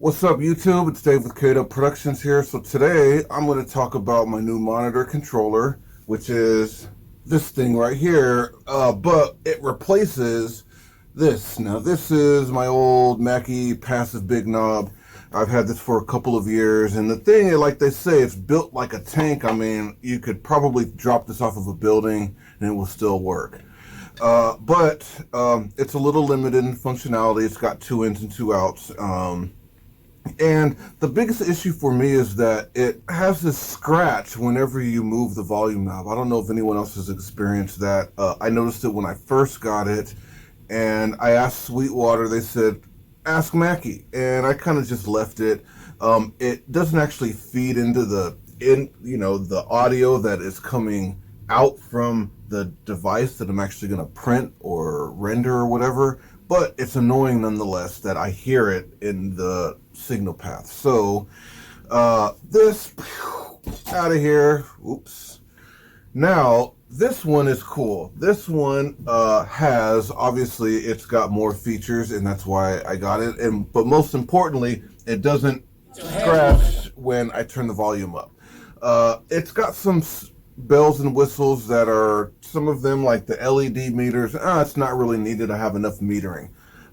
What's up, YouTube? It's Dave with K-Dubb Productions here. So today I'm going to talk about my new monitor controller, which is this thing right here, but it replaces this. Now this is my old Mackie passive big knob. I've had this for a couple of years, and the thing, like they say, it's built like a tank. I mean, you could probably drop this off of a building and it will still work. But it's a little limited in functionality. It's got 2 ins and 2 outs. And the biggest issue for me is that it has this scratch whenever you move the volume knob. I don't know if anyone else has experienced that. I noticed it when I first got it, and I asked Sweetwater. They said, ask Mackie, and I kind of just left it. It doesn't actually feed into the audio that is coming out from the device that I'm actually going to print or render or whatever, but it's annoying nonetheless that I hear it in the signal path. So this out of here. Oops. Now this one is cool. This one has, obviously it's got more features, and that's why I got it, but most importantly, it doesn't scratch when I turn the volume up. It's got some bells and whistles that are, some of them like the LED meters, it's not really needed. I have enough metering.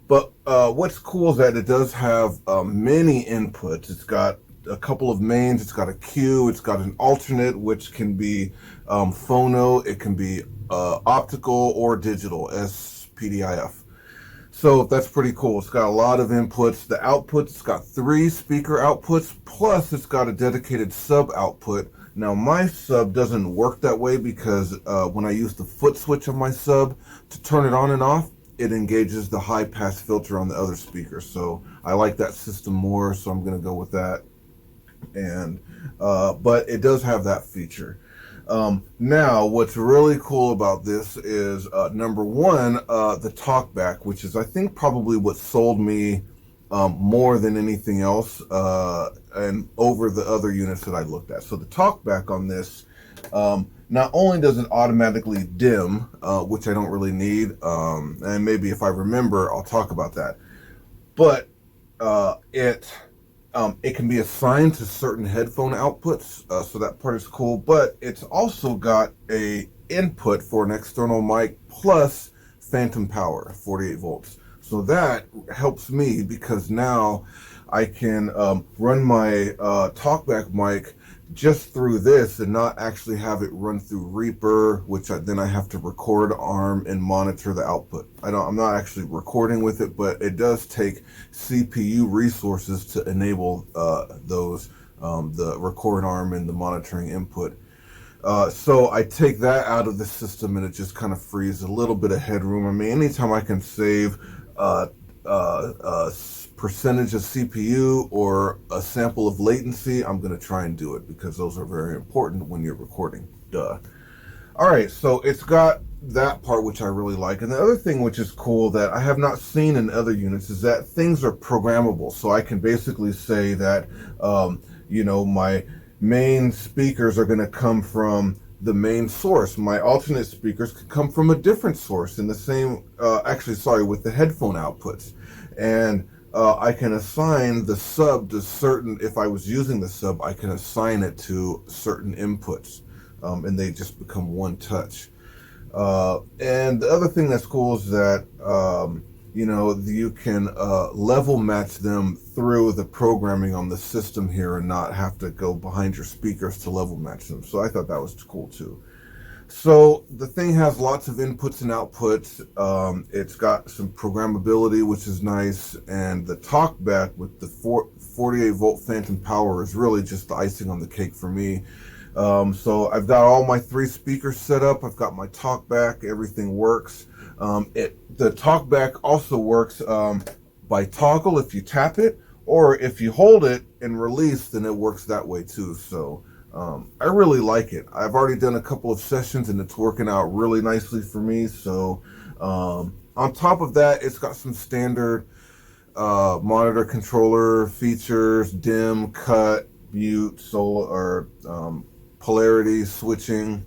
But what's cool is that it does have many inputs. It's got a couple of mains, it's got a Q, it's got an alternate, which can be phono, it can be optical or digital, SPDIF. So that's pretty cool. It's got a lot of inputs. The outputs, it's got 3 speaker outputs, plus it's got a dedicated sub output. Now my sub doesn't work that way because when I use the foot switch on my sub to turn it on and off, it engages the high pass filter on the other speaker. So I like that system more, so I'm going to go with that. And but it does have that feature. Now what's really cool about this is number one, the Talkback, which is I think probably what sold me more than anything else, and over the other units that I looked at. So the Talkback on this, not only does it automatically dim, which I don't really need, and maybe if I remember, I'll talk about that, but it can be assigned to certain headphone outputs, so that part is cool, but it's also got a input for an external mic plus phantom power, 48 volts. So that helps me because now I can run my Talkback mic just through this and not actually have it run through Reaper, which then I have to record arm and monitor the output. I'm not actually recording with it, but it does take CPU resources to enable those, the record arm and the monitoring input. So I take that out of the system, and it just kind of frees a little bit of headroom. I mean, anytime I can save percentage of CPU or a sample of latency, I'm going to try and do it because those are very important when you're recording. Duh. All right, so it's got that part, which I really like. And the other thing which is cool that I have not seen in other units is that things are programmable. So I can basically say that, my main speakers are going to come from the main source. My alternate speakers can come from a different source in the same, with the headphone outputs. And I can assign the sub to certain, if I was using the sub, I can assign it to certain inputs, and they just become one touch. And the other thing that's cool is that, you can level match them through the programming on the system here and not have to go behind your speakers to level match them. So I thought that was cool too. So the thing has lots of inputs and outputs. It's got some programmability, which is nice. And the Talkback with the 48 volt phantom power is really just the icing on the cake for me. So I've got all my 3 speakers set up. I've got my Talkback. Everything works. The Talkback also works by toggle if you tap it, or if you hold it and release, then it works that way too. So I really like it. I've already done a couple of sessions and it's working out really nicely for me. So on top of that, it's got some standard monitor controller features: dim, cut, mute, solo, or polarity switching.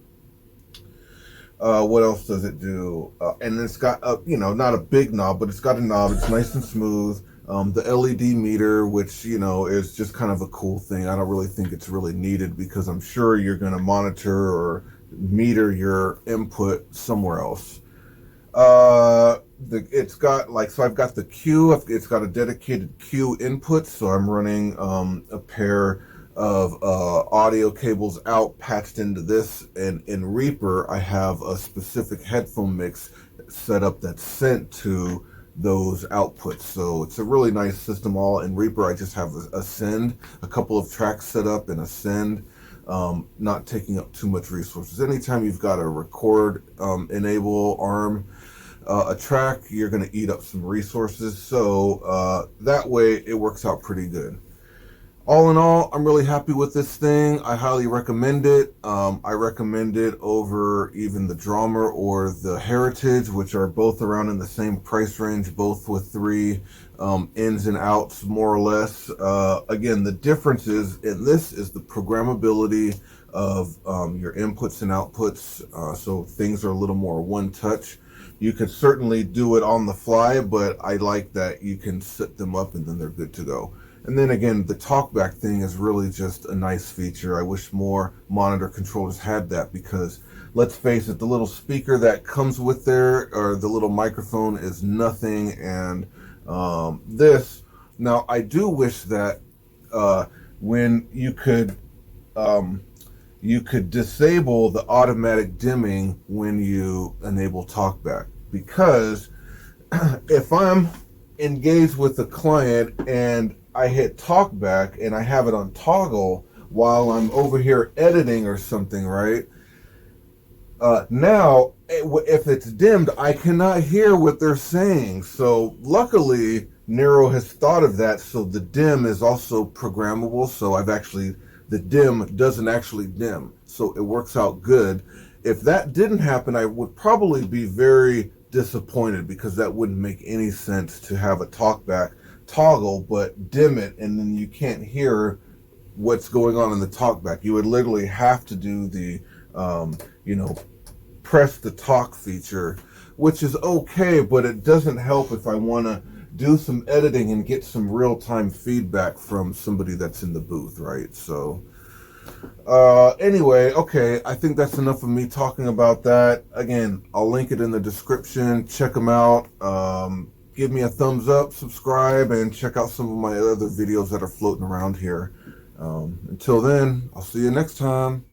What else does it do? And it's got a, not a big knob, but it's got a knob. It's nice and smooth. The LED meter, which, you know, is just kind of a cool thing. I don't really think it's really needed because I'm sure you're going to monitor or meter your input somewhere else. It's got like, so I've got the Q, it's got a dedicated Q input, so I'm running a pair of audio cables out patched into this, and in Reaper I have a specific headphone mix set up that's sent to those outputs. So it's a really nice system. All in Reaper I just have a send, a couple of tracks set up and a send, not taking up too much resources. Anytime you've got a record enable arm a track, you're going to eat up some resources. So that way it works out pretty good. All in all, I'm really happy with this thing. I highly recommend it. I recommend it over even the Drummer or the Heritage, which are both around in the same price range, both with 3 ins and outs, more or less. Again, the difference is in this is the programmability of your inputs and outputs. So things are a little more one touch. You can certainly do it on the fly, but I like that you can set them up and then they're good to go. And then again, the talkback thing is really just a nice feature. I wish more monitor controllers had that because, let's face it, the little speaker that comes with there, or the little microphone, is nothing. And this, now I do wish that when you could disable the automatic dimming when you enable talkback, because if I'm engaged with the client and I hit talkback and I have it on toggle while I'm over here editing or something, right? Now, if it's dimmed, I cannot hear what they're saying. So luckily, Nero has thought of that. So the dim is also programmable. So the dim doesn't actually dim. So it works out good. If that didn't happen, I would probably be very disappointed because that wouldn't make any sense to have a talkback toggle but dim it and then you can't hear what's going on in the talkback. You would literally have to do the press the talk feature, which is okay, but it doesn't help if I want to do some editing and get some real-time feedback from somebody that's in the booth, right? So anyway, okay, I think that's enough of me talking about that. Again, I'll link it in the description. Check them out. Give me a thumbs up, subscribe, and check out some of my other videos that are floating around here. Until then, I'll see you next time.